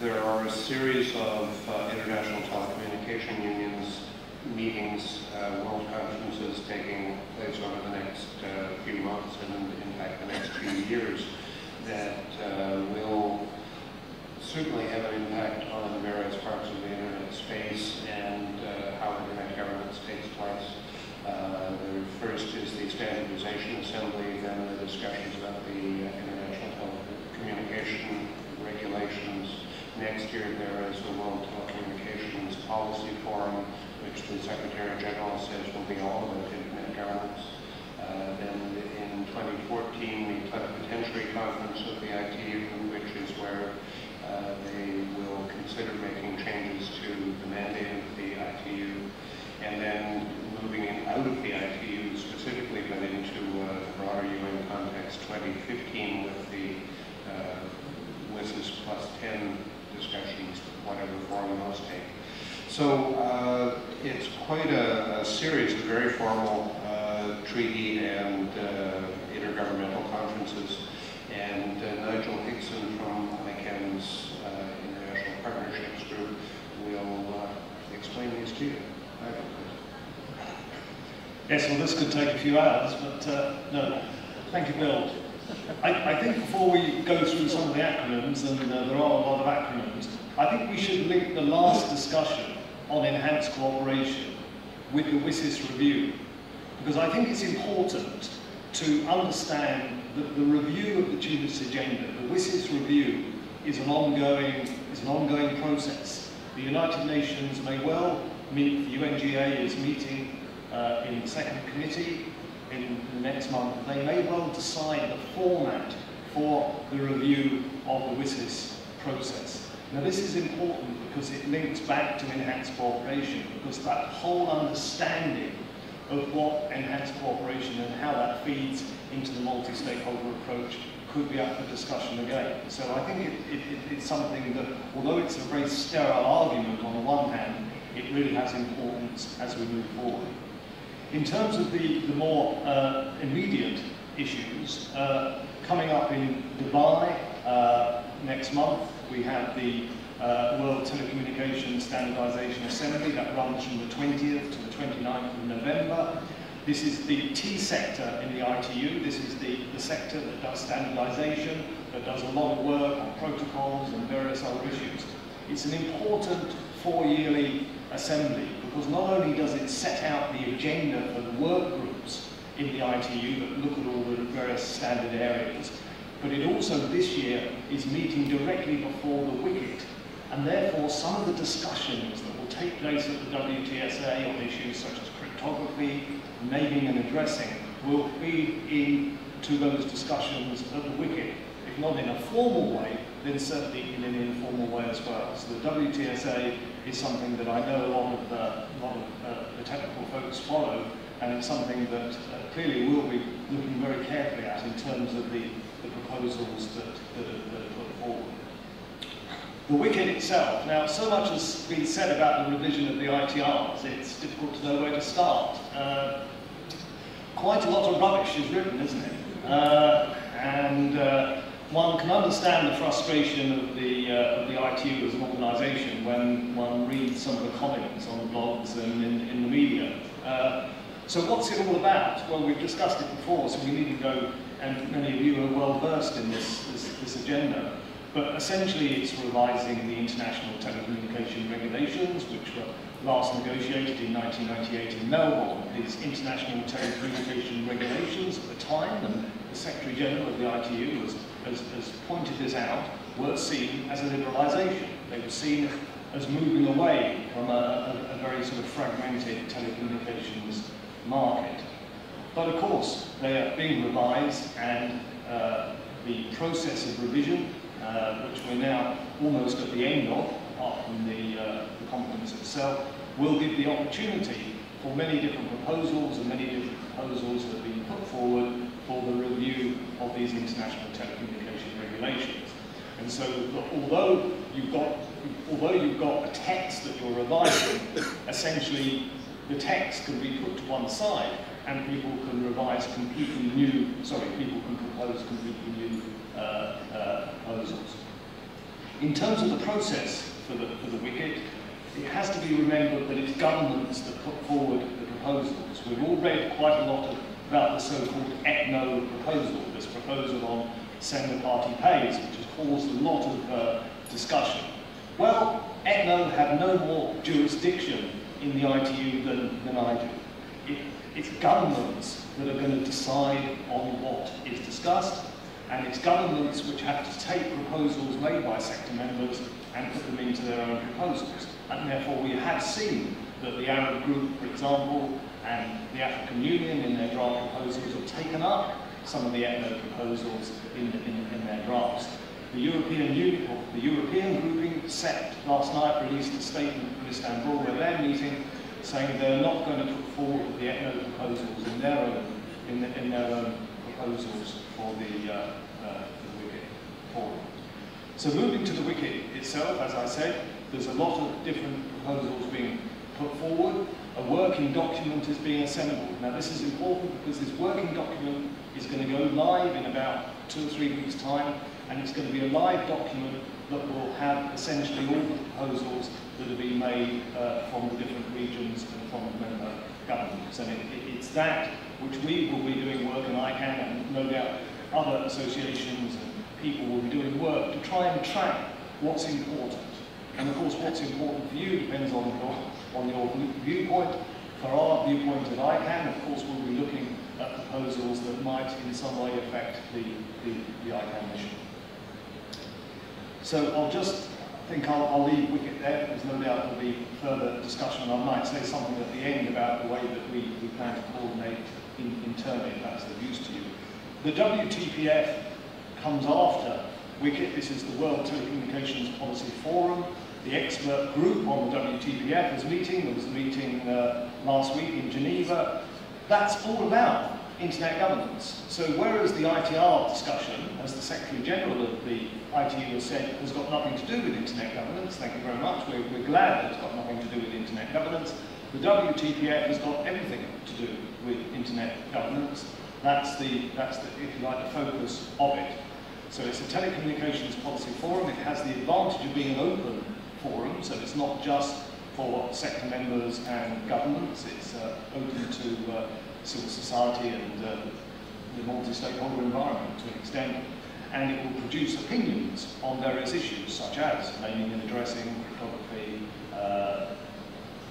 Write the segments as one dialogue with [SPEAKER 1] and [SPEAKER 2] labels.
[SPEAKER 1] there are a series of international telecommunication unions meetings, world conferences taking place over the next few months and in fact the next few years that will certainly have an impact on various parts of the internet space and how internet governance takes place. The first is the Standardization Assembly, then the discussions about the international telecommunication regulations. Next year there is the World Telecommunications Policy Forum, which the Secretary General says will be all about internet governance. Then in 2014, the Plenipotentiary Conference of the ITU, which is where they will consider making changes to the mandate of the ITU. And then moving out of the ITU specifically, but into the broader UN context, 2015 with the WSIS plus 10 discussions, whatever form those take. So it's quite a series of very formal treaty and intergovernmental conferences. And Nigel Hickson from ICANN's International Partnerships Group will explain these to you. Nigel, please.
[SPEAKER 2] Yes, well, this could take a few hours, but no, thank you, Bill. I think before we go through some of the acronyms, and there are a lot of acronyms, I think we should link the last discussion on enhanced cooperation with the WSIS review, because I think it's important to understand that the review of the Tunis agenda, the WSIS review, is an ongoing process. The United Nations may well meet, the UNGA is meeting in the second committee in the next month. They may well decide the format for the review of the WSIS process. Now this is important because it links back to enhanced cooperation, because that whole understanding of what enhanced cooperation and how that feeds into the multi-stakeholder approach could be up for discussion again. So I think it's something that, although it's a very sterile argument on the one hand, it really has importance as we move forward. In terms of the more immediate issues, coming up in Dubai next month, we have the World Telecommunications Standardization Assembly that runs from the 20th to the 29th of November. This is the T sector in the ITU. This is the sector that does standardization, that does a lot of work on protocols and various other issues. It's an important 4-yearly assembly because not only does it set out the agenda for the work groups in the ITU that look at all the various standard areas, but it also this year is meeting directly before the WCIT, and therefore some of the discussions that will take place at the WTSA on issues such as cryptography, naming and addressing will feed into those discussions at the WCIT, if not in a formal way, then certainly in an informal way as well. So the WTSA is something that I know a lot of the technical folks follow, and it's something that clearly we'll be looking very carefully at in terms of the proposals that are put forward. The WCIT itself, now so much has been said about the revision of the ITRs, it's difficult to know where to start. Quite a lot of rubbish is written, isn't it? One can understand the frustration of the ITU as an organisation when one reads some of the comments on the blogs and in the media. So what's it all about? Well, we've discussed it before, so we need to go, and many of you are well versed in this agenda. But essentially it's revising the International Telecommunication Regulations, which were last negotiated in 1998 in Melbourne. These International Telecommunication Regulations at the time, and the Secretary General of the ITU has pointed this out, were seen as a liberalisation. They were seen as moving away from a very sort of fragmented telecommunications market. But of course, they are being revised, and the process of revision, which we're now almost at the end of, apart from the conference itself, will give the opportunity for many different proposals, and many different proposals that have been put forward for the review of these international telecommunication regulations. And so, although you've got a text that you're revising, essentially the text can be put to one side, and people can revise completely new, people can propose completely new proposals. In terms of the process for the wicket, it has to be remembered that it's governments that put forward the proposals. We've all read quite a lot about the so-called ECNO proposal, this proposal on Centre Party pays, which has caused a lot of discussion. Well, ECNO have no more jurisdiction in the ITU than I do. It's governments that are going to decide on what is discussed, and it's governments which have to take proposals made by sector members and put them into their own proposals. And therefore we have seen that the Arab Group, for example, and the African Union in their draft proposals have taken up some of the ECNO proposals in their drafts. The European Union, or the European grouping, CEPT, last night released a statement from Istanbul where they're meeting, saying they're not going to put forward the ECNO proposals in their own proposals for the wicket forum. So moving to the wicket itself, as I said, there's a lot of different proposals being put forward. A working document is being assembled. Now this is important because this working document is going to go live in about 2 or 3 weeks' time, and it's going to be a live document that will have essentially all the proposals that have been made from the different regions and from the member governments. And it's that which we will be doing work in ICANN, and no doubt other associations and people will be doing work to try and track what's important. And of course what's important for you depends on your viewpoint. For our viewpoint at ICANN, of course we'll be looking at proposals that might in some way affect the ICANN mission. So I'll leave wicket there. There's no doubt there'll be further discussion. I might say something at the end about the way that we plan to coordinate internally, if that's of use to you. The WTPF comes after wicket. This is the World Telecommunications Policy Forum. The expert group on the WTPF is meeting. There was a meeting last week in Geneva. That's all about internet governance. So whereas the ITR discussion, as the Secretary General of the ITU has said, has got nothing to do with internet governance, thank you very much, we're glad that it's got nothing to do with internet governance, the WTPF has got everything to do with internet governance. That's the, if you like, the focus of it. So it's a telecommunications policy forum. It has the advantage of being an open forum, so it's not just for sector members and governments. It's open to civil society and the multi-stakeholder environment to an extent, and it will produce opinions on various issues such as naming and addressing, cryptography,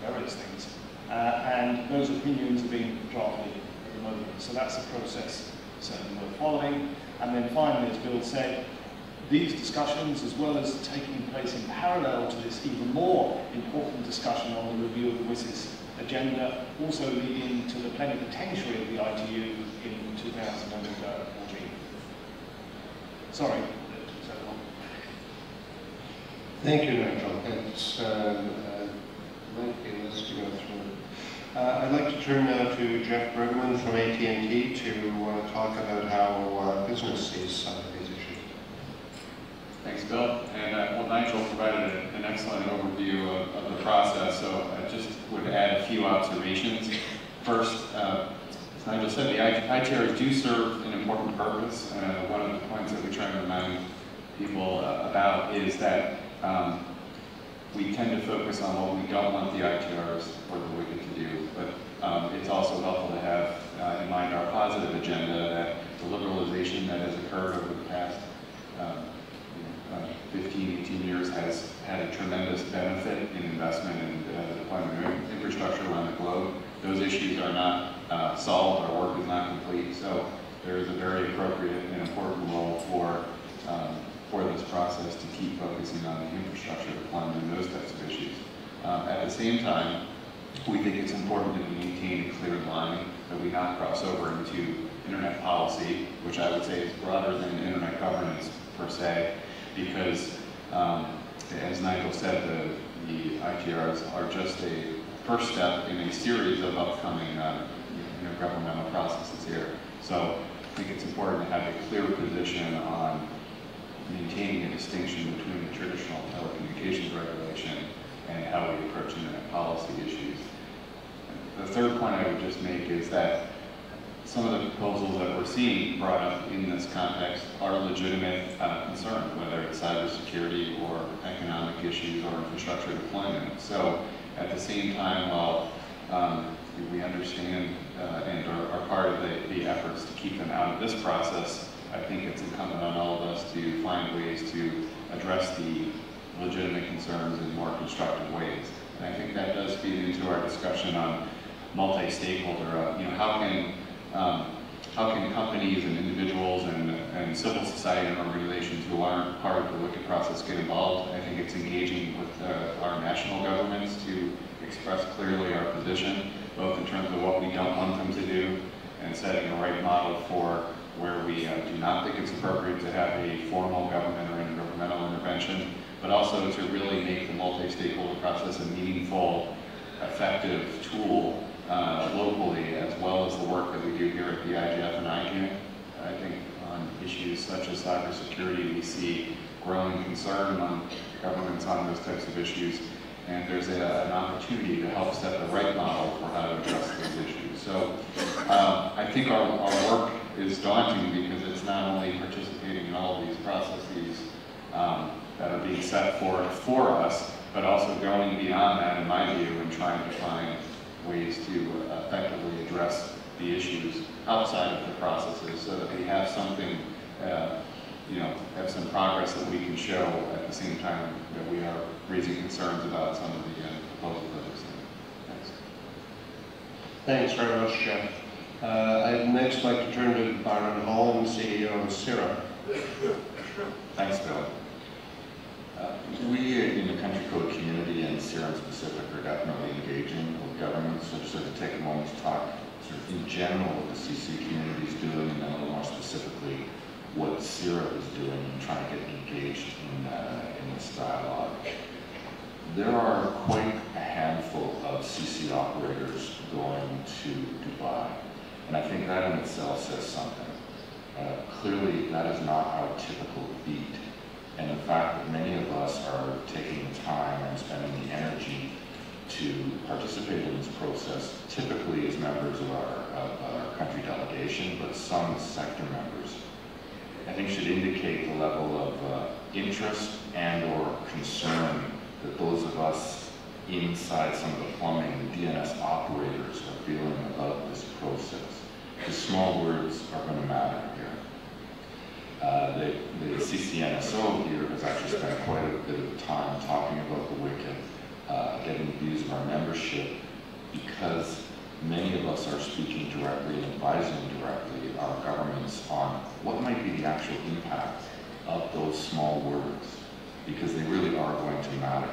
[SPEAKER 2] various things. And those opinions are being drafted at the moment. So that's a process certainly worth following. And then finally, as Bill said, these discussions, as well as taking place in parallel to this even more important discussion on the review of the WSIS agenda, also lead into the plenipotentiary of the ITU in 2014. Sorry.
[SPEAKER 1] Thank you, Nigel. It's might be a list to go through. I'd like to turn now to Jeff Bergman from AT&T to talk about how business sees some of these issues.
[SPEAKER 3] Thanks, Bill. And well, Nigel provided an excellent overview of the process, so I just would add a few observations. First, as Nigel said, the ITRs do serve an important purpose. One of the points that we try to remind people about is that we tend to focus on what we don't want the ITRs or the wicket to do, but it's also helpful to have in mind our positive agenda, that the liberalization that has occurred over the past 15, 18 years has had a tremendous benefit in investment and the deployment of infrastructure around the globe. Those issues are not solved, our work is not complete, so there is a very appropriate and important role for this process to keep focusing on the infrastructure deployment and those types of issues. At the same time, we think it's important that we maintain a clear line, that we not cross over into internet policy, which I would say is broader than internet governance per se, because as Nigel said, the ITRs are just a first step in a series of upcoming governmental processes here. So I think it's important to have a clear position on maintaining a distinction between the traditional telecommunications regulation and how we approach internet policy issues. The third point I would just make is that some of the proposals that we're seeing brought up in this context are legitimate concerns, whether it's cybersecurity or economic issues or infrastructure deployment. So at the same time, while we understand and are part of the efforts to keep them out of this process, I think it's incumbent on all of us to find ways to address the legitimate concerns in more constructive ways. And I think that does feed into our discussion on multi-stakeholder. How can companies and individuals and civil society and organizations who aren't part of the WICA process get involved? I think it's engaging with our national governments to express clearly our position, both in terms of what we don't want them to do and setting the right model for where we do not think it's appropriate to have a formal government or intergovernmental intervention, but also to really make the multi-stakeholder process a meaningful, effective tool locally, as well as the work that we do here at the IGF and ICANN. I think on issues such as cybersecurity, we see growing concern among governments on those types of issues, and there's an opportunity to help set the right model for how to address those issues. So I think our work is daunting because it's not only participating in all of these processes that are being set for us, but also going beyond that, in my view, and trying to find ways to effectively address the issues outside of the processes so that we have something, have some progress that we can show at the same time that we are raising concerns about some of the proposals that we're seeing. Thanks.
[SPEAKER 1] Thanks very much, Jeff. I'd next like to turn to Byron Holland, CEO of CIRA.
[SPEAKER 4] Thanks, Bill. We in the Country Code community and CIRA in specific are definitely engaging with governments. So just to take a moment to talk sort of in general what the CC community is doing, and then a little more specifically what CIRA is doing and trying to get engaged in this dialogue. There are quite a handful of CC operators going to Dubai, and I think that in itself says something. Clearly, that is not our typical beat. And the fact that many of us are taking the time and spending the energy to participate in this process, typically as members of our country delegation, but some as sector members, I think should indicate the level of interest and or concern that those of us inside some of the plumbing, the DNS operators, are feeling about this process. The small words are going to matter here. The CCNSO here has actually spent quite a bit of time talking about the WICA, getting the views of our membership, because many of us are speaking directly and advising directly our governments on what might be the actual impact of those small words, because they really are going to matter.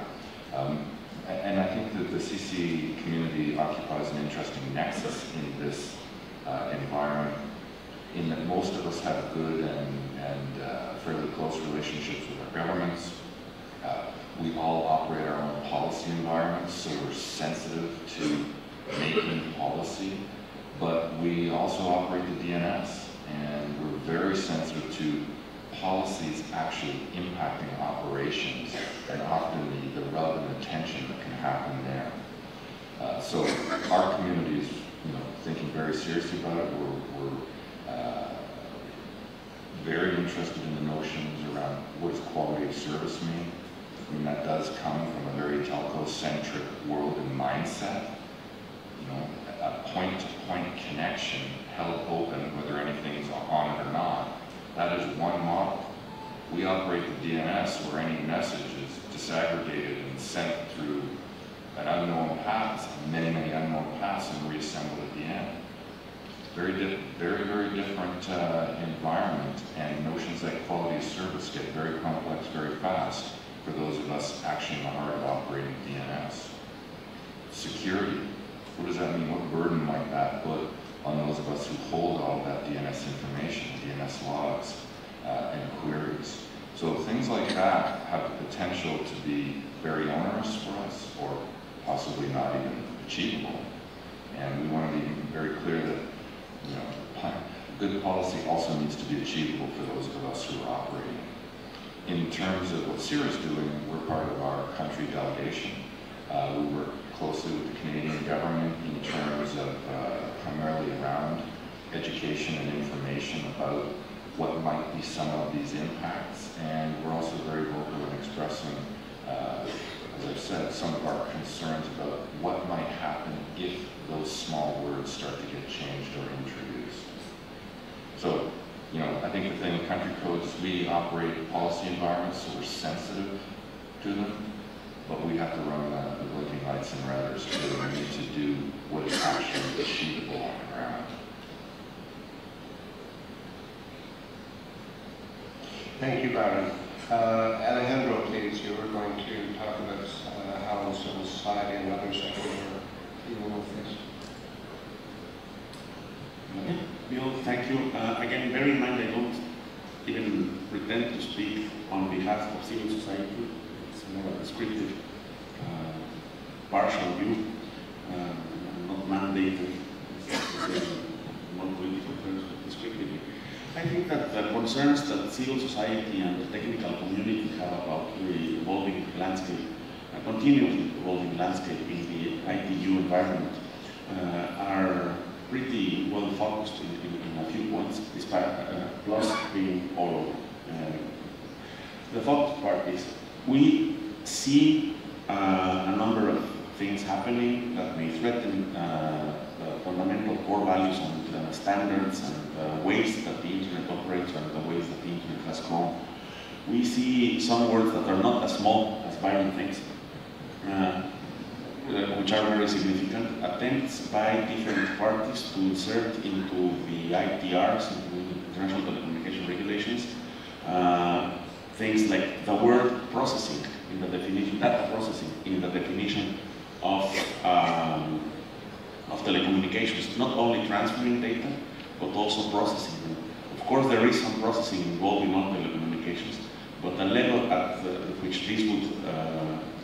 [SPEAKER 4] And I think that the CC community occupies an interesting nexus in this environment, in that most of us have good and fairly close relationships with our governments. We all operate our own policy environments, so we're sensitive to making policy, but we also operate the DNS, and we're very sensitive to policies actually impacting operations and often the relevant attention that can happen there. So our community is thinking very seriously about it. We're very interested in the notions around what does quality of service mean. I mean, that does come from a very telco-centric world and mindset. A point-to-point connection held open, whether anything's on it or not. That is one model. We operate the DNS where any message is disaggregated and sent through an unknown path, many unknown paths, and reassembled at the end. Very different environment, and notions like quality of service get very complex very fast for those of us actually in the heart of operating DNS. Security, what does that mean? What burden might that put on those of us who hold all that DNS information, DNS logs, and queries? So things like that have the potential to be very onerous for us, or possibly not even achievable. And we want to be very clear that good policy also needs to be achievable for those of us who are operating. In terms of what CIRA is doing, we're part of our country delegation. We work closely with the Canadian government in terms of primarily around education and information about what might be some of these impacts. And we're also very vocal in expressing, as I've said, some of our concerns about what might happen if those small words start to get changed or introduced. So, you know, I think the thing, country codes, we operate policy environments, so we're sensitive to them, but we have to run the blinking lights and rudders. So we need to do what is actually achievable on the ground.
[SPEAKER 1] Thank you, Baron. Alejandro, please, you were going to talk about how civil society and other sectors are dealing with this.
[SPEAKER 5] Bill, thank you. Again, bear in mind I don't even pretend to speak on behalf of civil society. It's more a descriptive, partial view, not mandated, not political terms, but descriptively. I think that the concerns that civil society and the technical community have about the evolving landscape, continuously evolving landscape in the ITU environment, are pretty well focused in a few points, despite plus being all over. The focus part is we see a number of things happening that may threaten the fundamental core values and standards and ways that the internet operates and the ways that the internet has grown. We see some words that are not as small as Byron thinks, which are very significant, attempts by different parties to insert into the ITRs, into the International Telecommunication Regulations, things like the word processing in the definition, data processing in the definition of telecommunications, not only transferring data, but also processing them. Of course, there is some processing involved in all telecommunications, but the level at which this would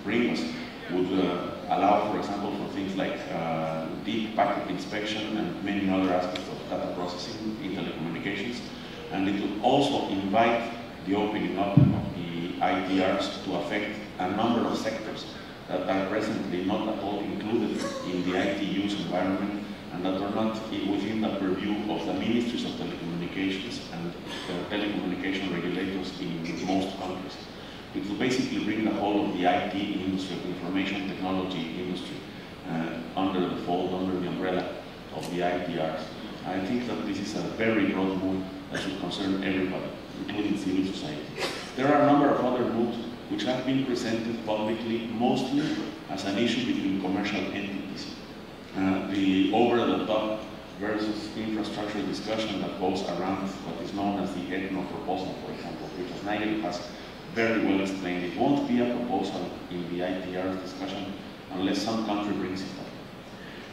[SPEAKER 5] bring us would allow, for example, for things like deep packet inspection and many other aspects of data processing in telecommunications. And it would also invite the opening up of the ITRs to affect a number of sectors that are presently not at all included in the ITU's environment and that are not within the purview of the ministries of telecommunications and the telecommunication regulators in most countries. It will basically bring the whole of the IT industry, of the information technology industry, under the fold, under the umbrella of the ITRs. I think that this is a very broad move that should concern everybody, including civil society. There are a number of other moves which have been presented publicly, mostly as an issue between commercial entities. The over-the-top versus infrastructure discussion that goes around what is known as the ETNO proposal, for example, which, as Nigel has very well explained, it won't be a proposal in the ITR discussion unless some country brings it up.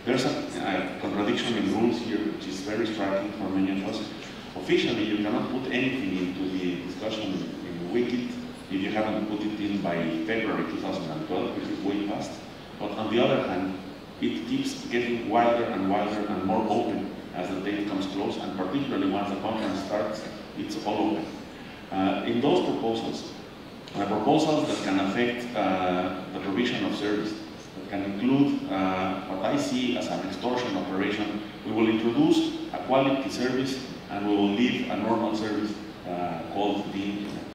[SPEAKER 5] There's a contradiction in rules here, which is very striking for many of us. Officially, you cannot put anything into the discussion in WCIT if you haven't put it in by February 2012, which is way past. But on the other hand, it keeps getting wilder and wilder and more open as the date comes close, and particularly once the conference starts, it's all open. In those proposals, proposals that can affect the provision of service, that can include what I see as an extortion operation, we will introduce a quality service and we will leave a normal service called the internet.